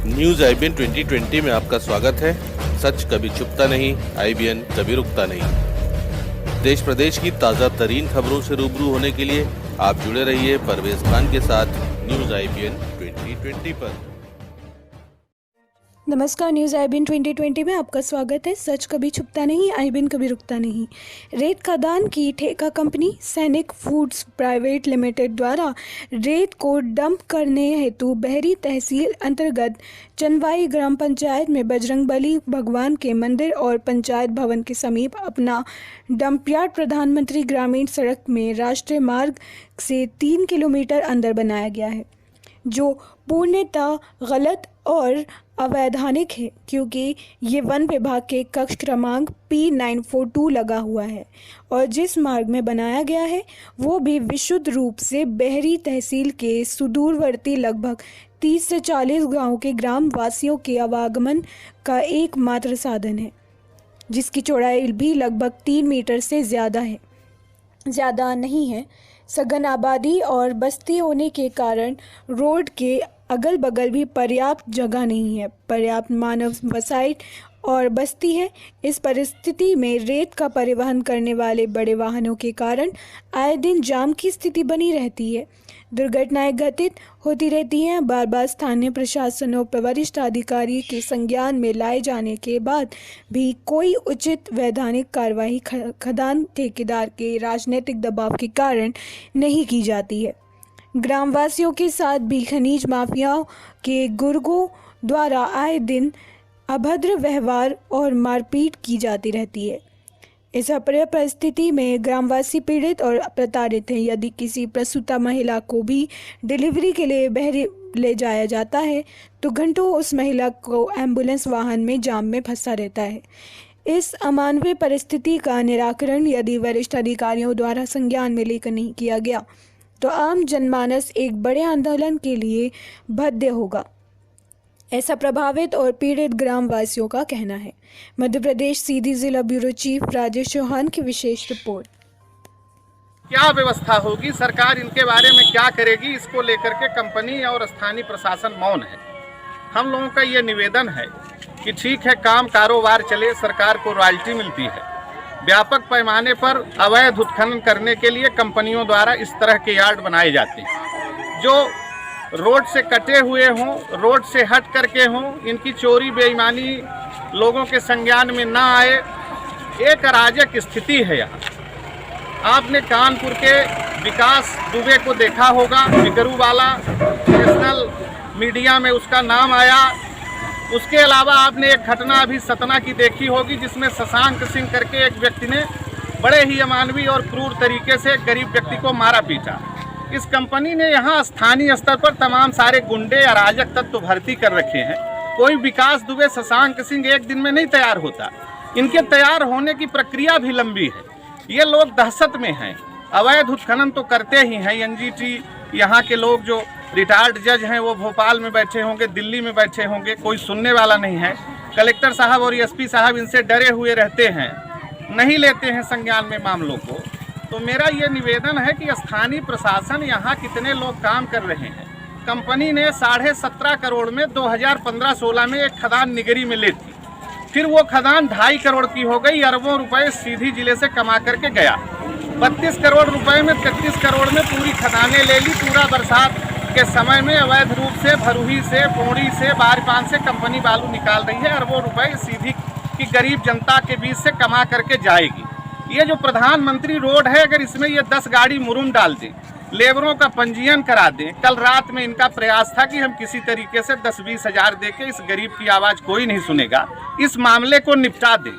News IBN 2020 में आपका स्वागत है। सच कभी छुपता नहीं, आईबीएन कभी रुकता नहीं। देश प्रदेश की ताज़ा तरीन खबरों से रूबरू होने के लिए आप जुड़े रहिए परवेज खान के साथ न्यूज आईबीएन 2020 पर। नमस्कार, न्यूज़ आईबीएन 2020 में आपका स्वागत है। सच कभी छुपता नहीं, आईबीएन कभी रुकता नहीं। रेत खदान की ठेका कंपनी सैनिक फूड्स प्राइवेट लिमिटेड द्वारा रेत को डंप करने हेतु बहरी तहसील अंतर्गत चंदवाई ग्राम पंचायत में बजरंगबली भगवान के मंदिर और पंचायत भवन के समीप अपना डंपयार्ड प्रधानमंत्री ग्रामीण सड़क में राष्ट्रीय मार्ग से 3 किलोमीटर अंदर बनाया गया है, जो पूर्णतः गलत और अवैधानिक है, क्योंकि ये वन विभाग के कक्ष क्रमांक P942 लगा हुआ है और जिस मार्ग में बनाया गया है वो भी विशुद्ध रूप से बहरी तहसील के सुदूरवर्ती लगभग 30 से 40 गाँव के ग्राम वासियों के आवागमन का एकमात्र साधन है, जिसकी चौड़ाई भी लगभग 3 मीटर से ज़्यादा नहीं है। सघन आबादी और बस्ती होने के कारण रोड के अगल बगल भी पर्याप्त जगह नहीं है, पर्याप्त मानव वसाइट और बस्ती है। इस परिस्थिति में रेत का परिवहन करने वाले बड़े वाहनों के कारण आए दिन जाम की स्थिति बनी रहती है, दुर्घटनाएं घटित होती रहती हैं। बार बार स्थानीय प्रशासन और वरिष्ठ अधिकारी के संज्ञान में लाए जाने के बाद भी कोई उचित वैधानिक कार्रवाई खदान ठेकेदार के राजनीतिक दबाव के कारण नहीं की जाती है। ग्रामवासियों के साथ भी खनिज माफियाओं के गुर्गों द्वारा आए दिन अभद्र व्यवहार और मारपीट की जाती रहती है। इस अप्रिय परिस्थिति में ग्रामवासी पीड़ित और प्रताड़ित हैं। यदि किसी प्रसूता महिला को भी डिलीवरी के लिए बहरी ले जाया जाता है तो घंटों उस महिला को एम्बुलेंस वाहन में जाम में फंसा रहता है। इस अमानवीय परिस्थिति का निराकरण यदि वरिष्ठ अधिकारियों द्वारा संज्ञान में लेकर नहीं किया गया तो आम जनमानस एक बड़े आंदोलन के लिए बाध्य होगा, ऐसा प्रभावित और पीड़ित ग्रामवासियों का कहना है। मध्य प्रदेश सीधी जिला ब्यूरो चीफ राजेश चौहान की विशेष रिपोर्ट। क्या व्यवस्था होगी, सरकार इनके बारे में क्या करेगी, इसको लेकर के कंपनी और स्थानीय प्रशासन मौन है। हम लोगों का ये निवेदन है कि ठीक है, काम कारोबार चले, सरकार को रॉयल्टी मिलती है। व्यापक पैमाने पर अवैध उत्खनन करने के लिए कंपनियों द्वारा इस तरह के यार्ड बनाए जाते हैं जो रोड से कटे हुए हों, रोड से हट करके हों, इनकी चोरी बेईमानी लोगों के संज्ञान में ना आए। एक अराजक स्थिति है यहाँ। आपने कानपुर के विकास दुबे को देखा होगा, बिगरू वाला, नेशनल मीडिया में उसका नाम आया। उसके अलावा आपने एक घटना अभी सतना की देखी होगी जिसमें शशांक सिंह करके एक व्यक्ति ने बड़े ही अमानवीय और क्रूर तरीके से एक गरीब व्यक्ति को मारा पीटा। इस कंपनी ने यहाँ स्थानीय स्तर पर तमाम सारे गुंडे अराजक तत्व भर्ती कर रखे हैं। कोई विकास दुबे, शशांक सिंह एक दिन में नहीं तैयार होता, इनके तैयार होने की प्रक्रिया भी लंबी है। ये लोग दहशत में हैं, अवैध उत्खनन तो करते ही हैं। एनजीटी यहाँ के लोग जो रिटायर्ड जज हैं वो भोपाल में बैठे होंगे, दिल्ली में बैठे होंगे, कोई सुनने वाला नहीं है। कलेक्टर साहब और एसपी साहब इनसे डरे हुए रहते हैं, नहीं लेते हैं संज्ञान में मामलों को। तो मेरा ये निवेदन है कि स्थानीय प्रशासन यहाँ कितने लोग काम कर रहे हैं। कंपनी ने 17.5 करोड़ में 2015-16 में एक खदान निगरी में ली थी, फिर वो खदान 2.5 करोड़ की हो गई। अरबों रुपए सीधी जिले से कमा करके गया। 32 करोड़ रुपए में 33 करोड़ में पूरी खदानें ले ली। पूरा बरसात के समय में अवैध रूप से भरूही से, पौड़ी से, बारपान से कंपनी बालू निकाल रही है। अरबों रुपए सीधी की गरीब जनता के बीच से कमा करके जाएगी। ये जो प्रधानमंत्री रोड है, अगर इसमें ये 10 गाड़ी मुरुम डाल दें, लेबरों का पंजीयन करा दें। कल रात में इनका प्रयास था कि हम किसी तरीके से 10-20 हज़ार दे के, इस गरीब की आवाज़ कोई नहीं सुनेगा, इस मामले को निपटा दें।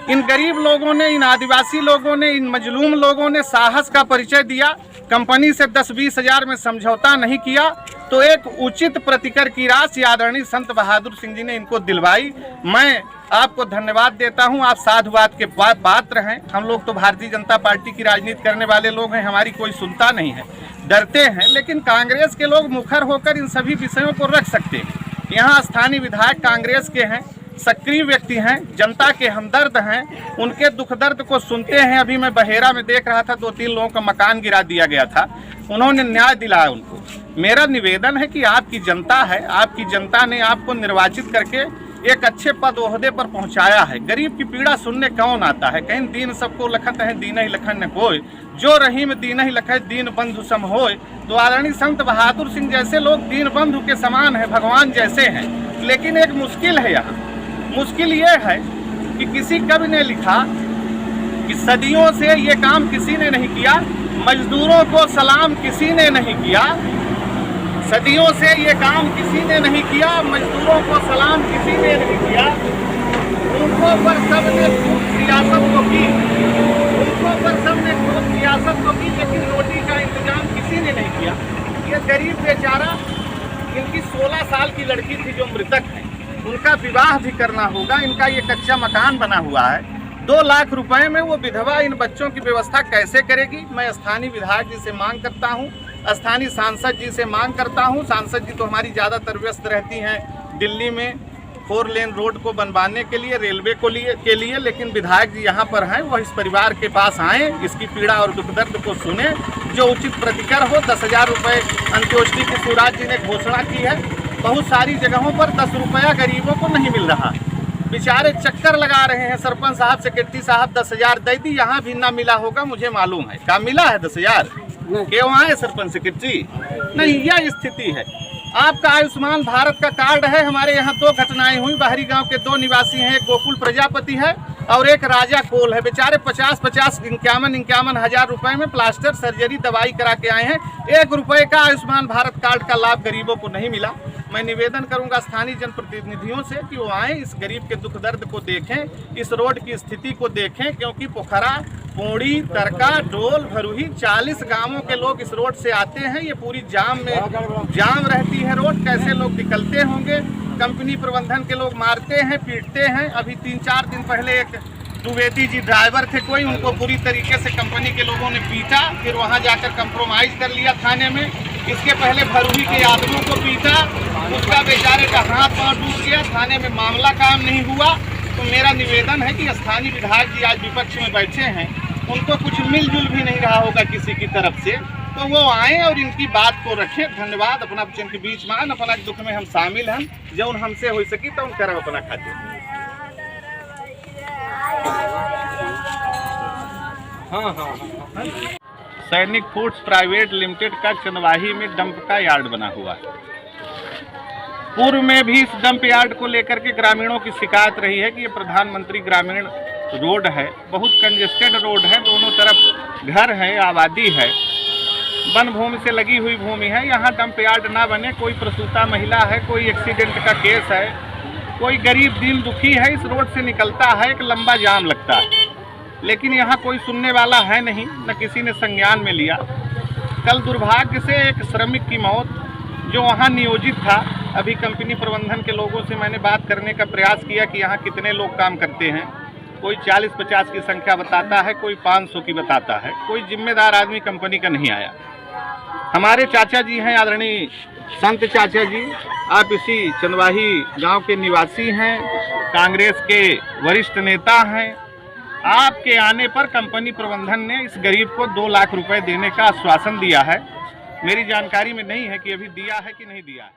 इन गरीब लोगों ने, इन आदिवासी लोगों ने, इन मजलूम लोगों ने साहस का परिचय दिया। कंपनी से 10-20 हज़ार में समझौता नहीं किया तो एक उचित प्रतिकर की राशि आदरणीय संत बहादुर सिंह जी ने इनको दिलवाई। मैं आपको धन्यवाद देता हूं, आप साधुवाद के पात्र हैं। हम लोग तो भारतीय जनता पार्टी की राजनीति करने वाले लोग हैं, हमारी कोई सुनता नहीं है, डरते हैं। लेकिन कांग्रेस के लोग मुखर होकर इन सभी विषयों को रख सकते हैं। यहाँ स्थानीय विधायक कांग्रेस के हैं, सक्रिय व्यक्ति हैं, जनता के हमदर्द हैं, उनके दुख दर्द को सुनते हैं। अभी मैं बहेरा में देख रहा था, 2-3 लोगों का मकान गिरा दिया गया था, उन्होंने न्याय दिलाया उनको। मेरा निवेदन है कि आपकी जनता है, आपकी जनता ने आपको निर्वाचित करके एक अच्छे पद ओहदे पर पहुंचाया है। गरीब की पीड़ा सुनने कौन आता है? कहीं दीन सबको लखत है, दीन ही लखन न कोय, जो रहीम दीन ही लखत, दीन बंधु सम होय। तो आदरणीय संत बहादुर सिंह जैसे लोग दीन बंधु के समान है, भगवान जैसे हैं। लेकिन एक मुश्किल है यहाँ, मुश्किल ये है कि किसी कवि ने लिखा कि सदियों से ये काम किसी ने नहीं किया, मजदूरों को सलाम किसी ने नहीं किया। सदियों से ये काम किसी ने नहीं किया, मजदूरों को सलाम किसी ने नहीं किया। उनको पर सबने खूब सियासत को की, उनको पर सबने खूब सियासत को की, लेकिन रोटी का इंतजाम किसी ने नहीं किया। ये गरीब बेचारा, इनकी 16 साल की लड़की थी जो मृतक है, उनका विवाह भी करना होगा। इनका ये कच्चा मकान बना हुआ है। 2 लाख रुपए में वो विधवा इन बच्चों की व्यवस्था कैसे करेगी? मैं स्थानीय विधायक जी से मांग करता हूँ, स्थानीय सांसद जी से मांग करता हूँ। सांसद जी तो हमारी ज़्यादातर व्यस्त रहती हैं दिल्ली में 4 लेन रोड को बनवाने के लिए, रेलवे को के लिए, लेकिन विधायक जी यहाँ पर हैं। वह इस परिवार के पास आएँ, इसकी पीड़ा और दुख दर्द को सुने, जो उचित प्रतिकर हो। 10,000 रुपये अंत्योष्टि की शिवराज जी ने घोषणा की है। बहुत सारी जगहों पर 10 रुपया गरीबों को नहीं मिल रहा, बेचारे चक्कर लगा रहे हैं। सरपंच साहब, सेक्रेटरी साहब 10,000 दे दी, यहाँ भी ना मिला होगा, मुझे मालूम है। क्या मिला है 10,000? क्यों आए सरपंच सेक्रेटरी? नहीं, यह स्थिति है। आपका आयुष्मान भारत का कार्ड है। हमारे यहाँ 2 घटनाएं हुई। बाहरी गांव के 2 निवासी हैं, एक गोकुल प्रजापति है और एक राजा कोल है। बेचारे 50-51 हजार रुपए में प्लास्टर, सर्जरी, दवाई करा के आए हैं। 1 रुपए का आयुष्मान भारत कार्ड का लाभ गरीबों को नहीं मिला। मैं निवेदन करूंगा स्थानीय जनप्रतिनिधियों से कि वो आएँ, इस गरीब के दुख दर्द को देखें, इस रोड की स्थिति को देखें, क्योंकि पोखरा, पोड़ी, तरका, डोल, भरुही 40 गांवों के लोग इस रोड से आते हैं। ये पूरी जाम रहती है रोड, कैसे लोग निकलते होंगे? कंपनी प्रबंधन के लोग मारते हैं, पीटते हैं। अभी 3-4 दिन पहले एक द्विवेदी जी ड्राइवर थे कोई, उनको पूरी तरीके से कंपनी के लोगों ने पीटा, फिर वहां जाकर कंप्रोमाइज कर लिया थाने में। इसके पहले भरुही के आदमियों को पीटा, उसका बेचारे का हाथ पांव टूट गया, थाने में मामला काम नहीं हुआ। तो मेरा निवेदन है कि स्थानीय विधायक जी आज विपक्ष में बैठे हैं, उनको कुछ मिलजुल भी नहीं रहा होगा किसी की तरफ से, तो वो आएँ और इनकी बात को रखें। धन्यवाद। अपना बच्चन के बीच मान, अपना दुख में हम शामिल हैं, जो हमसे हो सकी तो उन करब अपना खाते। सैनिक फूड्स प्राइवेट लिमिटेड का चंदवाही में डंप का यार्ड बना हुआ है। पूर्व में भी इस डंप यार्ड को लेकर के ग्रामीणों की शिकायत रही है कि ये प्रधानमंत्री ग्रामीण रोड है, बहुत कंजेस्टेड रोड है, दोनों तरफ घर है, आबादी है, वन भूमि से लगी हुई भूमि है। यहाँ डंप यार्ड ना बने। कोई प्रसूता महिला है, कोई एक्सीडेंट का केस है, कोई गरीब दीन दुखी है, इस रोड से निकलता है, एक लंबा जाम लगता है, लेकिन यहाँ कोई सुनने वाला है नहीं, न किसी ने संज्ञान में लिया। कल दुर्भाग्य से एक श्रमिक की मौत जो वहाँ नियोजित था, अभी कंपनी प्रबंधन के लोगों से मैंने बात करने का प्रयास किया कि यहाँ कितने लोग काम करते हैं। कोई 40-50 की संख्या बताता है, कोई 500 की बताता है। कोई जिम्मेदार आदमी कंपनी का नहीं आया। हमारे चाचा जी हैं, आदरणीय संत चाचा जी, आप इसी चंदवाही गांव के निवासी हैं, कांग्रेस के वरिष्ठ नेता हैं। आपके आने पर कंपनी प्रबंधन ने इस गरीब को 2 लाख रुपए देने का आश्वासन दिया है। मेरी जानकारी में नहीं है कि अभी दिया है कि नहीं दिया है।